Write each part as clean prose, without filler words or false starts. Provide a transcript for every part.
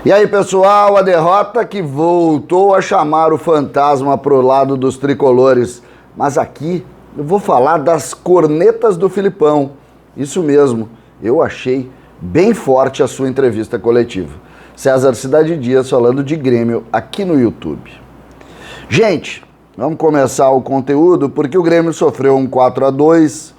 E aí, pessoal, a derrota que voltou a chamar o fantasma pro lado dos tricolores. Mas aqui eu vou falar das cornetas do Filipão. Isso mesmo, eu achei bem forte a sua entrevista coletiva. César Cidade Dias falando de Grêmio aqui no YouTube. Gente, vamos começar o conteúdo porque o Grêmio sofreu um 4-2.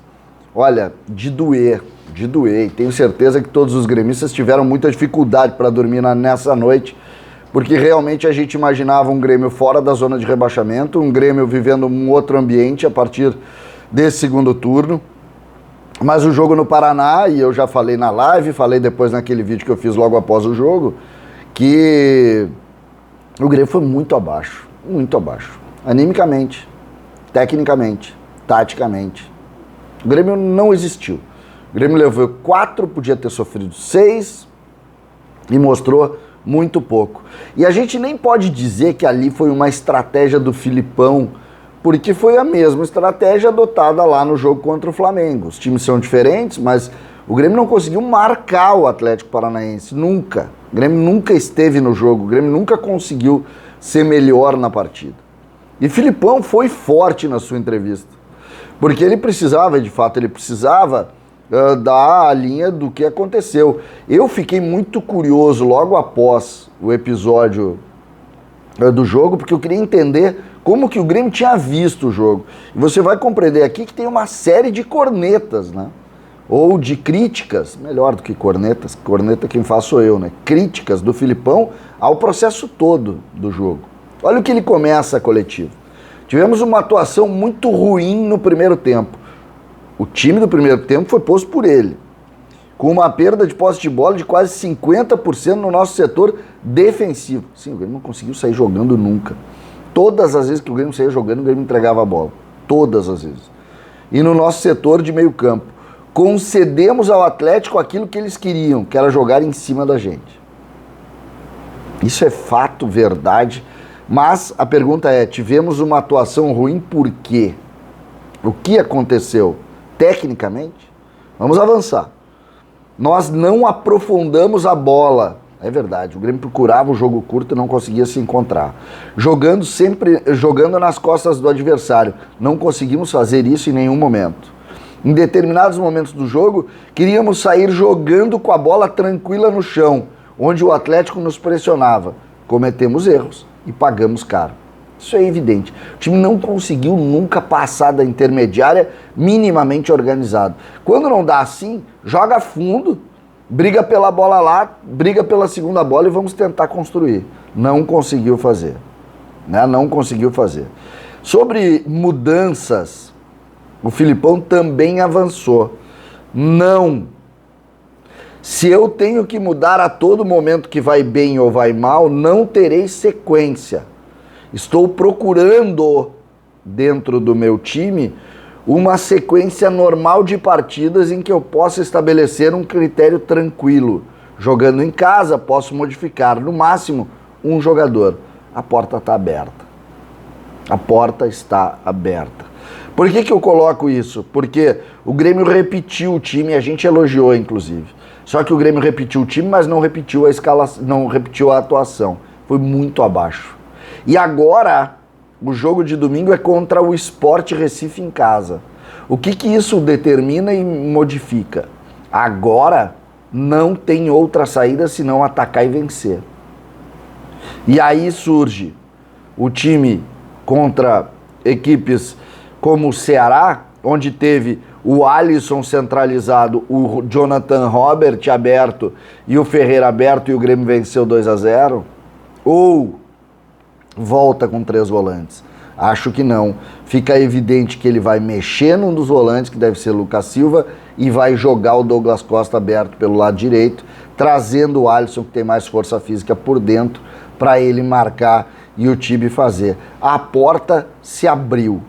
Olha, de doer. E tenho certeza que todos os gremistas tiveram muita dificuldade para dormir nessa noite, porque realmente a gente imaginava um Grêmio fora da zona de rebaixamento, um Grêmio vivendo um outro ambiente a partir desse segundo turno. Mas o jogo no Paraná, e eu já falei na live, falei depois naquele vídeo que eu fiz logo após o jogo, que o Grêmio foi muito abaixo, animicamente, tecnicamente, taticamente. O Grêmio não existiu. O Grêmio levou 4, podia ter sofrido 6 e mostrou muito pouco. E a gente nem pode dizer que ali foi uma estratégia do Filipão, porque foi a mesma estratégia adotada lá no jogo contra o Flamengo. Os times são diferentes, mas o Grêmio não conseguiu marcar o Atlético Paranaense, nunca. O Grêmio nunca esteve no jogo, o Grêmio nunca conseguiu ser melhor na partida. E Filipão foi forte na sua entrevista, porque ele precisava da linha do que aconteceu. Eu fiquei muito curioso logo após o episódio do jogo, porque eu queria entender como que o Grêmio tinha visto o jogo. E você vai compreender aqui que tem uma série de cornetas, né? Ou de críticas, melhor do que cornetas, corneta quem faz sou eu, né? Críticas do Filipão ao processo todo do jogo. Olha o que ele começa a coletiva. Tivemos uma atuação muito ruim no primeiro tempo. O time do primeiro tempo foi posto por ele, com uma perda de posse de bola de quase 50% no nosso setor defensivo. Sim, o Grêmio não conseguiu sair jogando nunca. Todas as vezes que o Grêmio saía jogando, o Grêmio entregava a bola. Todas as vezes. E no nosso setor de meio campo, concedemos ao Atlético aquilo que eles queriam, que era jogar em cima da gente. Isso é fato, verdade. Mas a pergunta é, tivemos uma atuação ruim por quê? O que aconteceu? Tecnicamente, vamos avançar. Nós não aprofundamos a bola. É verdade, o Grêmio procurava o jogo curto e não conseguia se encontrar. Jogando nas costas do adversário. Não conseguimos fazer isso em nenhum momento. Em determinados momentos do jogo, queríamos sair jogando com a bola tranquila no chão, onde o Atlético nos pressionava. Cometemos erros e pagamos caro. Isso é evidente. O time não conseguiu nunca passar da intermediária minimamente organizado. Quando não dá assim, joga fundo, briga pela bola lá, briga pela segunda bola e vamos tentar construir. Não conseguiu fazer. Né? Não conseguiu fazer. Sobre mudanças, o Filipão também avançou. Não. Se eu tenho que mudar a todo momento que vai bem ou vai mal, não terei sequência. Estou procurando, dentro do meu time, uma sequência normal de partidas em que eu possa estabelecer um critério tranquilo. Jogando em casa, posso modificar, no máximo, um jogador. A porta está aberta. A porta está aberta. Por que eu coloco isso? Porque o Grêmio repetiu o time, a gente elogiou, inclusive. Só que o Grêmio repetiu o time, mas não repetiu a escalação, não repetiu a atuação. Foi muito abaixo. E agora, o jogo de domingo é contra o Sport Recife em casa. O que isso determina e modifica? Agora, não tem outra saída senão atacar e vencer. E aí surge o time contra equipes como o Ceará, onde teve o Alisson centralizado, o Jonathan Robert aberto e o Ferreira aberto e o Grêmio venceu 2-0? Ou volta com 3 volantes? Acho que não. Fica evidente que ele vai mexer num dos volantes, que deve ser Lucas Silva, e vai jogar o Douglas Costa aberto pelo lado direito, trazendo o Alisson, que tem mais força física, por dentro, para ele marcar e o time fazer. A porta se abriu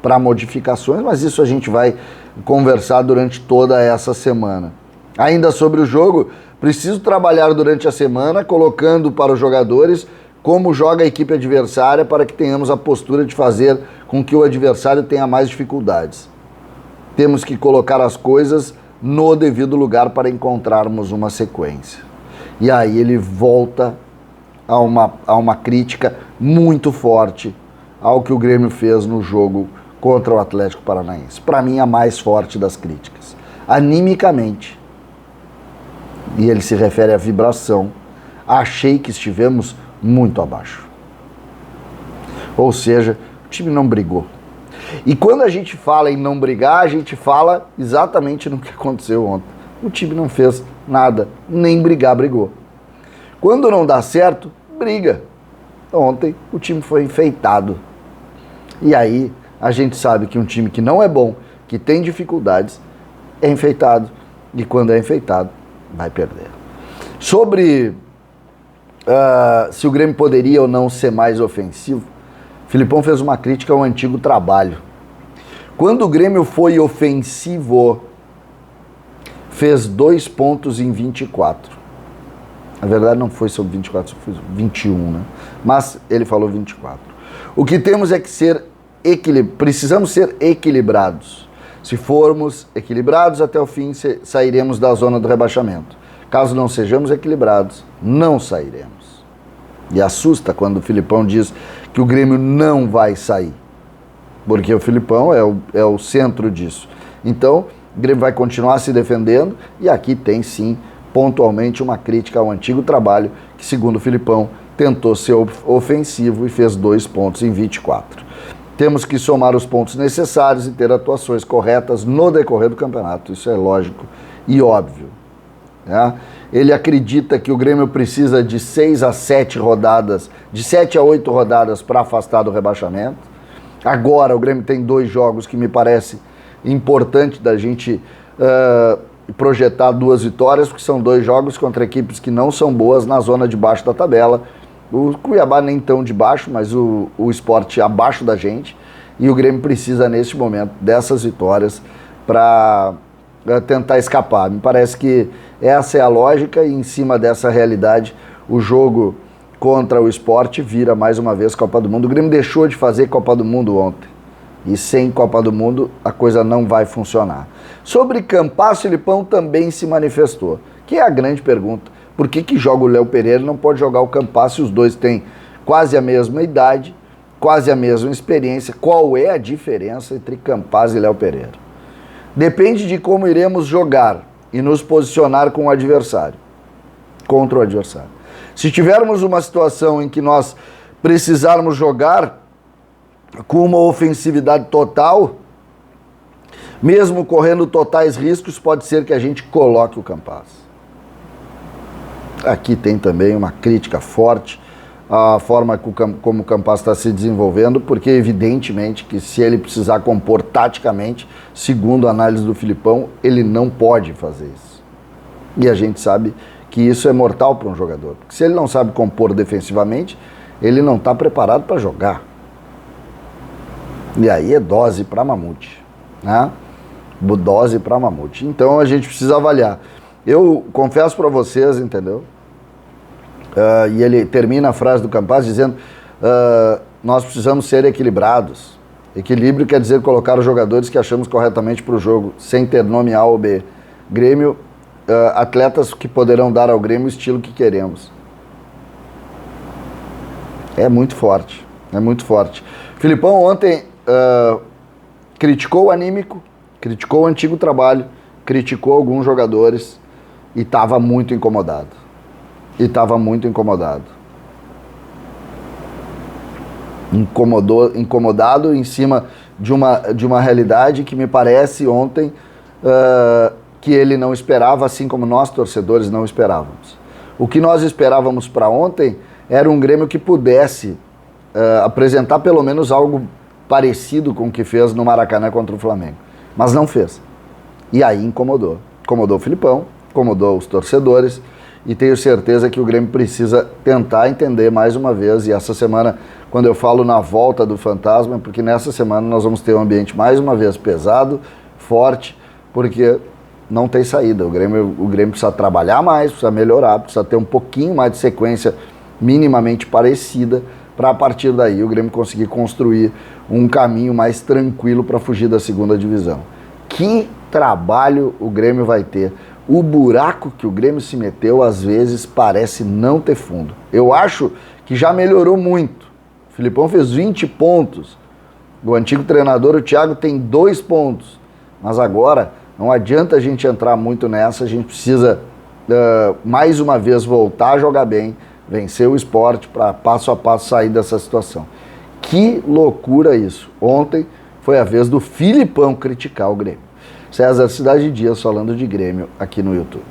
para modificações, mas isso a gente vai conversar durante toda essa semana. Ainda sobre o jogo, preciso trabalhar durante a semana, colocando para os jogadores como joga a equipe adversária para que tenhamos a postura de fazer com que o adversário tenha mais dificuldades. Temos que colocar as coisas no devido lugar para encontrarmos uma sequência. E aí ele volta a uma crítica muito forte ao que o Grêmio fez no jogo contra o Atlético Paranaense. Para mim, a mais forte das críticas. Animicamente, e ele se refere à vibração, achei que estivemos muito abaixo. Ou seja, o time não brigou. E quando a gente fala em não brigar, a gente fala exatamente no que aconteceu ontem. O time não fez nada, nem brigar brigou. Quando não dá certo, briga. Ontem o time foi enfeitado. E aí a gente sabe que um time que não é bom, que tem dificuldades, é enfeitado. E quando é enfeitado, vai perder. Sobre se o Grêmio poderia ou não ser mais ofensivo, Filipão fez uma crítica ao antigo trabalho. Quando o Grêmio foi ofensivo, fez 2 pontos em 24. Na verdade não foi sobre 24, foi 21, né? Mas ele falou 24. O que temos é que precisamos ser equilibrados. Se formos equilibrados, até o fim sairemos da zona do rebaixamento. Caso não sejamos equilibrados, não sairemos. E assusta quando o Filipão diz que o Grêmio não vai sair. Porque o Filipão é o centro disso. Então, o Grêmio vai continuar se defendendo e aqui tem sim, pontualmente, uma crítica ao antigo trabalho que, segundo o Filipão, tentou ser ofensivo e fez 2 pontos em 24. Temos que somar os pontos necessários e ter atuações corretas no decorrer do campeonato. Isso é lógico e óbvio. Né? Ele acredita que o Grêmio precisa de 6 a 7 rodadas, de 7 a 8 rodadas para afastar do rebaixamento. Agora o Grêmio tem 2 jogos que me parece importante da gente projetar 2 vitórias, porque são 2 jogos contra equipes que não são boas na zona de baixo da tabela. O Cuiabá nem tão de baixo, mas o Sport abaixo da gente. E o Grêmio precisa, neste momento, dessas vitórias para tentar escapar. Me parece que essa é a lógica e, em cima dessa realidade, o jogo contra o Sport vira, mais uma vez, Copa do Mundo. O Grêmio deixou de fazer Copa do Mundo ontem. E sem Copa do Mundo, a coisa não vai funcionar. Sobre Campas, o Filipão também se manifestou, que é a grande pergunta. Por que joga o Léo Pereira e não pode jogar o Campas se os dois têm quase a mesma idade, quase a mesma experiência? Qual é a diferença entre Campas e Léo Pereira? Depende de como iremos jogar e nos posicionar com o adversário, contra o adversário. Se tivermos uma situação em que nós precisarmos jogar com uma ofensividade total, mesmo correndo totais riscos, pode ser que a gente coloque o Campas. Aqui tem também uma crítica forte à forma como o Campas está se desenvolvendo, porque evidentemente que se ele precisar compor taticamente, segundo a análise do Filipão, ele não pode fazer isso. E a gente sabe que isso é mortal para um jogador. Porque se ele não sabe compor defensivamente, ele não está preparado para jogar. E aí é dose para mamute, né? Dose para mamute. Então a gente precisa avaliar. Eu confesso para vocês, entendeu? E ele termina a frase do Campas dizendo nós precisamos ser equilibrados. Equilíbrio quer dizer colocar os jogadores que achamos corretamente para o jogo, sem ter nome A ou B. Grêmio, atletas que poderão dar ao Grêmio o estilo que queremos. É muito forte, é muito forte. Filipão ontem criticou o anímico, criticou o antigo trabalho, criticou alguns jogadores e estava muito incomodado. Incomodado em cima de uma realidade que me parece ontem que ele não esperava, assim como nós torcedores não esperávamos. O que nós esperávamos para ontem era um Grêmio que pudesse apresentar pelo menos algo parecido com o que fez no Maracanã contra o Flamengo, mas não fez. E aí incomodou o Filipão, incomodou os torcedores, e tenho certeza que o Grêmio precisa tentar entender mais uma vez. E essa semana, quando eu falo na volta do fantasma, porque nessa semana nós vamos ter um ambiente mais uma vez pesado, forte, porque não tem saída. O Grêmio precisa trabalhar mais, precisa melhorar, precisa ter um pouquinho mais de sequência minimamente parecida, para a partir daí o Grêmio conseguir construir um caminho mais tranquilo para fugir da segunda divisão. Que trabalho o Grêmio vai ter. o buraco que o Grêmio se meteu, às vezes, parece não ter fundo. Eu acho que já melhorou muito. O Filipão fez 20 pontos. O antigo treinador, o Thiago, tem 2 pontos. Mas agora, não adianta a gente entrar muito nessa, a gente precisa, mais uma vez, voltar a jogar bem, vencer o Sport para passo a passo sair dessa situação. Que loucura isso. Ontem foi a vez do Filipão criticar o Grêmio. César Cidade Dias falando de Grêmio aqui no YouTube.